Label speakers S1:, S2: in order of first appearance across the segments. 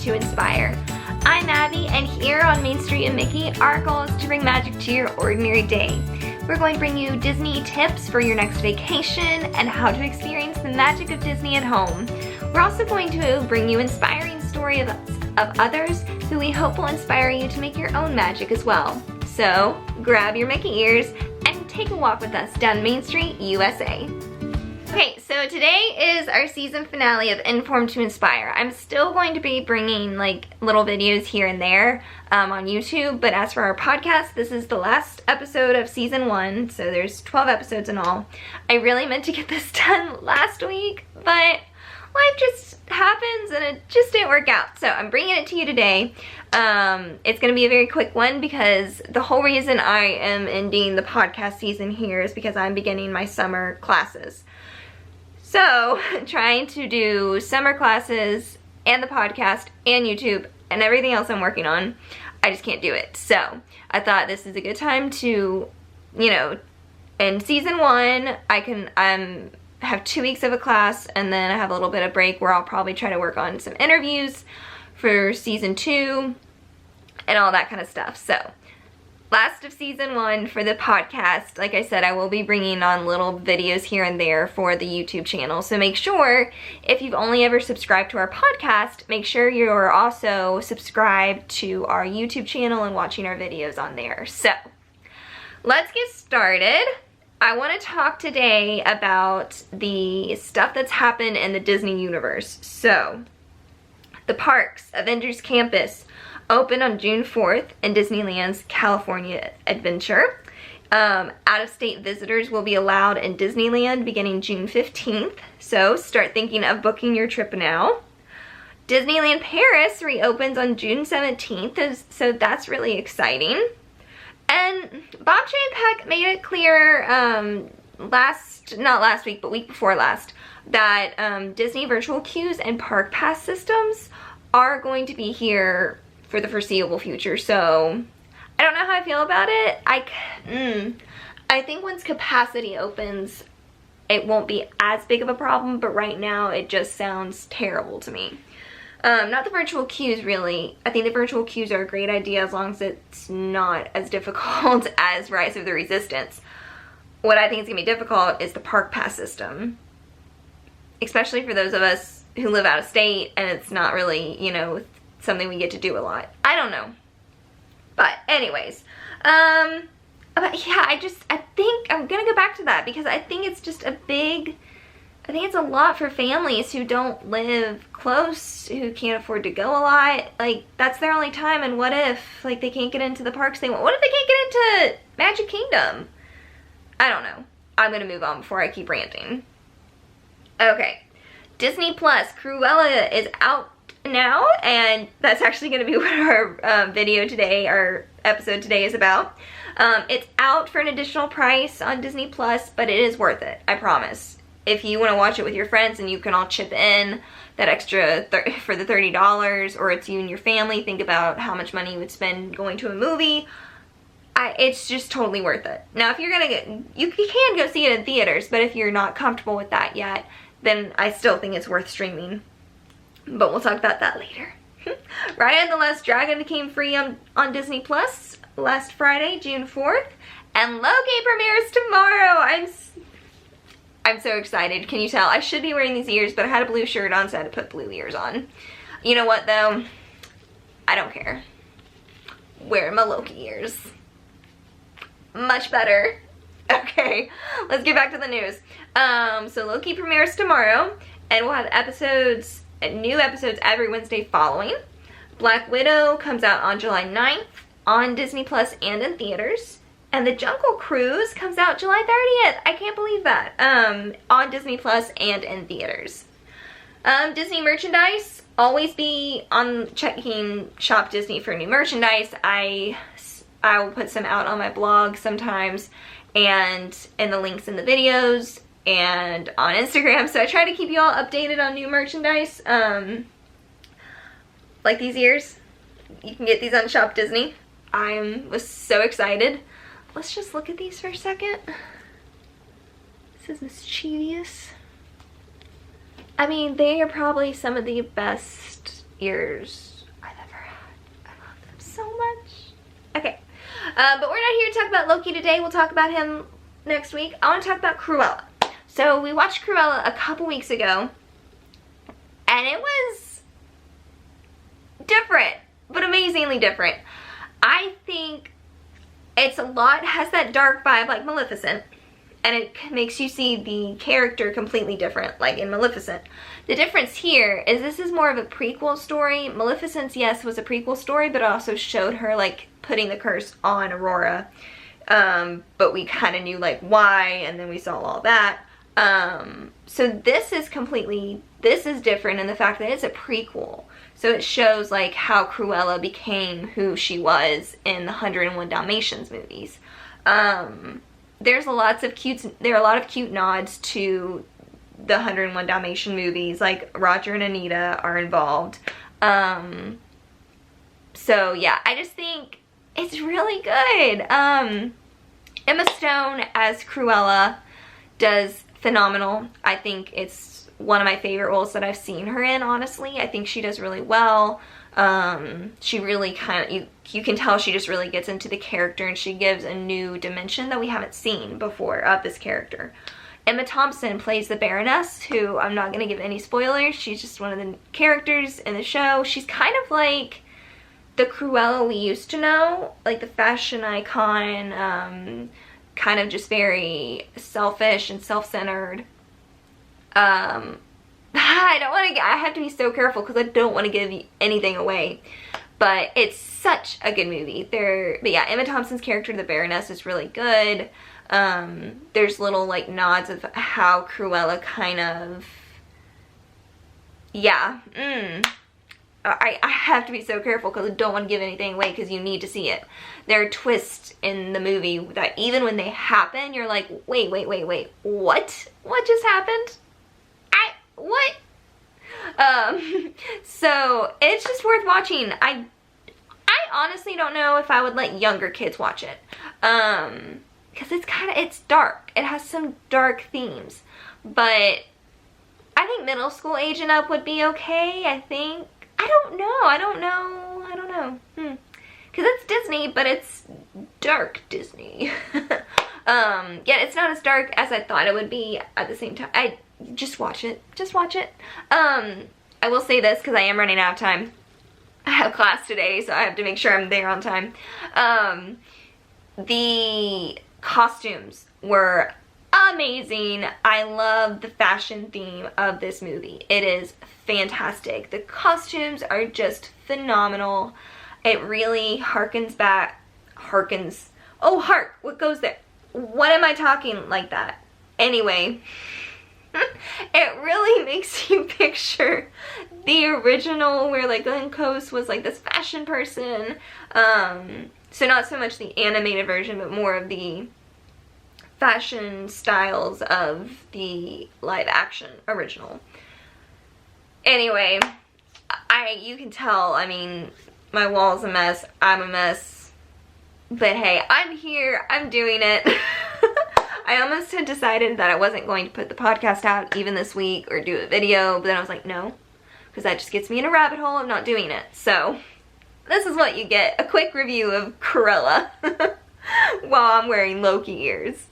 S1: to Inspire. I'm Abby, and here on Main Street and Mickey, our goal is to bring magic to your ordinary day. We're going to bring you Disney tips for your next vacation and how to experience the magic of Disney at home. We're also going to bring you inspiring stories of others who we hope will inspire you to make your own magic as well. So grab your Mickey ears and take a walk with us down Main Street, USA. Okay, so today is our season finale of Inform to Inspire. I'm still going to be bringing like little videos here and there on YouTube, but as for our podcast, this is the last episode of season 1, so there's 12 episodes in all. I really meant to get this done last week, but life just happens and it just didn't work out. So I'm bringing it to you today. It's going to be a very quick one because the whole reason I am ending the podcast season here is because I'm beginning my summer classes. So trying to do summer classes and the podcast and YouTube and everything else I'm working on, I just can't do it. So I thought this is a good time to, you know, in season 1, I can have 2 weeks of a class, and then I have a little bit of break where I'll probably try to work on some interviews for season 2 and all that kind of stuff. So last of season 1 for the podcast. Like I said, I will be bringing on little videos here and there for the YouTube channel. So make sure, if you've only ever subscribed to our podcast, make sure you're also subscribed to our YouTube channel and watching our videos on there. So let's get started. I want to talk today about the stuff that's happened in the Disney universe. So, the parks, Avengers Campus, opened on June 4th in Disneyland's California Adventure. Out-of-state visitors will be allowed in Disneyland beginning June 15th. So, start thinking of booking your trip now. Disneyland Paris reopens on June 17th, so that's really exciting. And Bob Chapek made it clear not last week, but week before last, that Disney virtual queues and park pass systems are going to be here for the foreseeable future. So I don't know how I feel about it. I think once capacity opens, it won't be as big of a problem, but right now it just sounds terrible to me. Not the virtual queues, really. I think the virtual queues are a great idea as long as it's not as difficult as Rise of the Resistance. What I think is going to be difficult is the park pass system. Especially for those of us who live out of state and it's not really, you know, something we get to do a lot. I don't know. But anyways, but yeah, I think I'm going to go back to that because I think it's just I think it's a lot for families who don't live close, who can't afford to go a lot. Like, that's their only time, and what if, like, they can't get into the parks they want? What if they can't get into Magic Kingdom? I don't know. I'm gonna move on before I keep ranting. Okay. Disney Plus, Cruella is out now, and that's actually gonna be what our video today, our episode today is about. It's out for an additional price on Disney Plus, but it is worth it, I promise. If you want to watch it with your friends and you can all chip in that extra for the $30, or it's you and your family, think about how much money you would spend going to a movie. It's just totally worth it. Now, if you're gonna you can go see it in theaters, but if you're not comfortable with that yet, then I still think it's worth streaming. But we'll talk about that later. Raya and the Last Dragon became free on Disney Plus last Friday, June 4th, and Loki premieres tomorrow. I'm so excited. Can you tell? I should be wearing these ears, but I had a blue shirt on, so I had to put blue ears on. You know what, though? I don't care. Wear my Loki ears. Much better. Okay, let's get back to the news. So Loki premieres tomorrow, and we'll have new episodes every Wednesday following. Black Widow comes out on July 9th on Disney Plus and in theaters. And the Jungle Cruise comes out July 30th. I can't believe that. On Disney Plus and in theaters. Disney merchandise. Always be on checking Shop Disney for new merchandise. I will put some out on my blog sometimes, and in the links in the videos, and on Instagram. So I try to keep you all updated on new merchandise. Like these ears. You can get these on Shop Disney. I was so excited. Let's just look at these for a second. This is mischievous. I mean, they are probably some of the best ears But we're not here to talk about Loki today. We'll talk about him next week. I want to talk about Cruella. So we watched Cruella a couple weeks ago, and it was different, but amazingly different. I think it's has that dark vibe like Maleficent, and it makes you see the character completely different, like in Maleficent. The difference here is this is more of a prequel story. Maleficent's, yes, was a prequel story, but it also showed her like putting the curse on Aurora. But we kind of knew like why, and then we saw all that. So this is different in the fact that it's a prequel. So it shows like how Cruella became who she was in the 101 Dalmatians movies. There are a lot of cute nods to the 101 Dalmatian movies, like Roger and Anita are involved. So yeah, I just think it's really good. Emma Stone as Cruella does phenomenal. I think it's one of my favorite roles that I've seen her in, honestly. I think she does really well. She really you can tell she just really gets into the character, and she gives a new dimension that we haven't seen before of this character. Emma Thompson plays the Baroness, who I'm not going to give any spoilers. She's just one of the characters in the show. She's kind of like the Cruella we used to know, like the fashion icon, kind of just very selfish and self-centered. I have to be so careful because I don't want to give anything away, but it's such a good movie. But yeah, Emma Thompson's character, the Baroness, is really good. There's little like nods of how Cruella kind of, yeah, I have to be so careful because I don't want to give anything away because you need to see it. There are twists in the movie that even when they happen, you're like, wait, what? What just happened? What? So it's just worth watching. I honestly don't know if I would let younger kids watch it. Because it's dark. It has some dark themes. But I think middle school age and up would be okay, I think. I don't know. Because it's Disney, but it's dark Disney. Yeah, it's not as dark as I thought it would be at the same time. Just watch it. Just watch it. I will say this because I am running out of time. I have class today, so I have to make sure I'm there on time. The costumes were amazing. I love the fashion theme of this movie. It is fantastic. The costumes are just phenomenal. It really oh, hark, what goes there? What am I talking like that? Anyway, it really makes you picture the original where like Glenn Close was like this fashion person. So not so much the animated version, but more of the fashion styles of the live action original. Anyway, you can tell, I mean, my wall's a mess, I'm a mess, but hey, I'm here, I'm doing it. I almost had decided that I wasn't going to put the podcast out even this week or do a video, but then I was like, no, because that just gets me in a rabbit hole of not doing it. So this is what you get, a quick review of Cruella while I'm wearing Loki ears.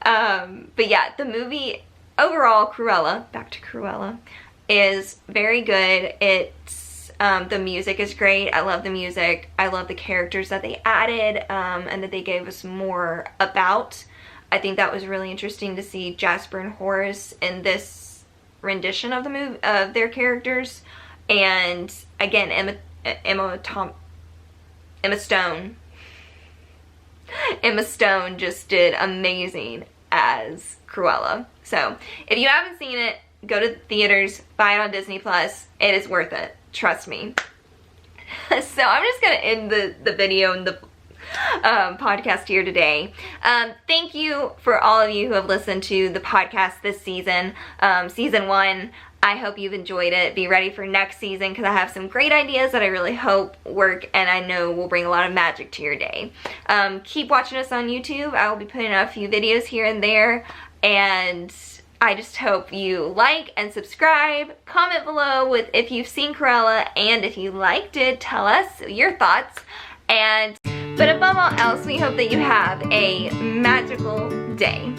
S1: But yeah, the movie overall, Cruella, back to Cruella, is very good. It's the music is great. I love the music. I love the characters that they added and that they gave us more about. I think that was really interesting to see Jasper and Horace in this rendition of the movie, of their characters. And again, Emma Stone just did amazing as Cruella. So if you haven't seen it, go to the theaters, buy it on Disney Plus. It is worth it, trust me. So I'm just gonna end the video and the podcast here today. Thank you for all of you who have listened to the podcast this season, season 1. I hope you've enjoyed it. Be ready for next season because I have some great ideas that I really hope work and I know will bring a lot of magic to your day. Keep watching us on YouTube. I will be putting out a few videos here and there, and I just hope you like and subscribe. Comment below with if you've seen Cruella, and if you liked it, tell us your thoughts. And But above all else, we hope that you have a magical day.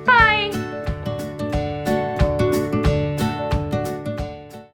S1: Bye!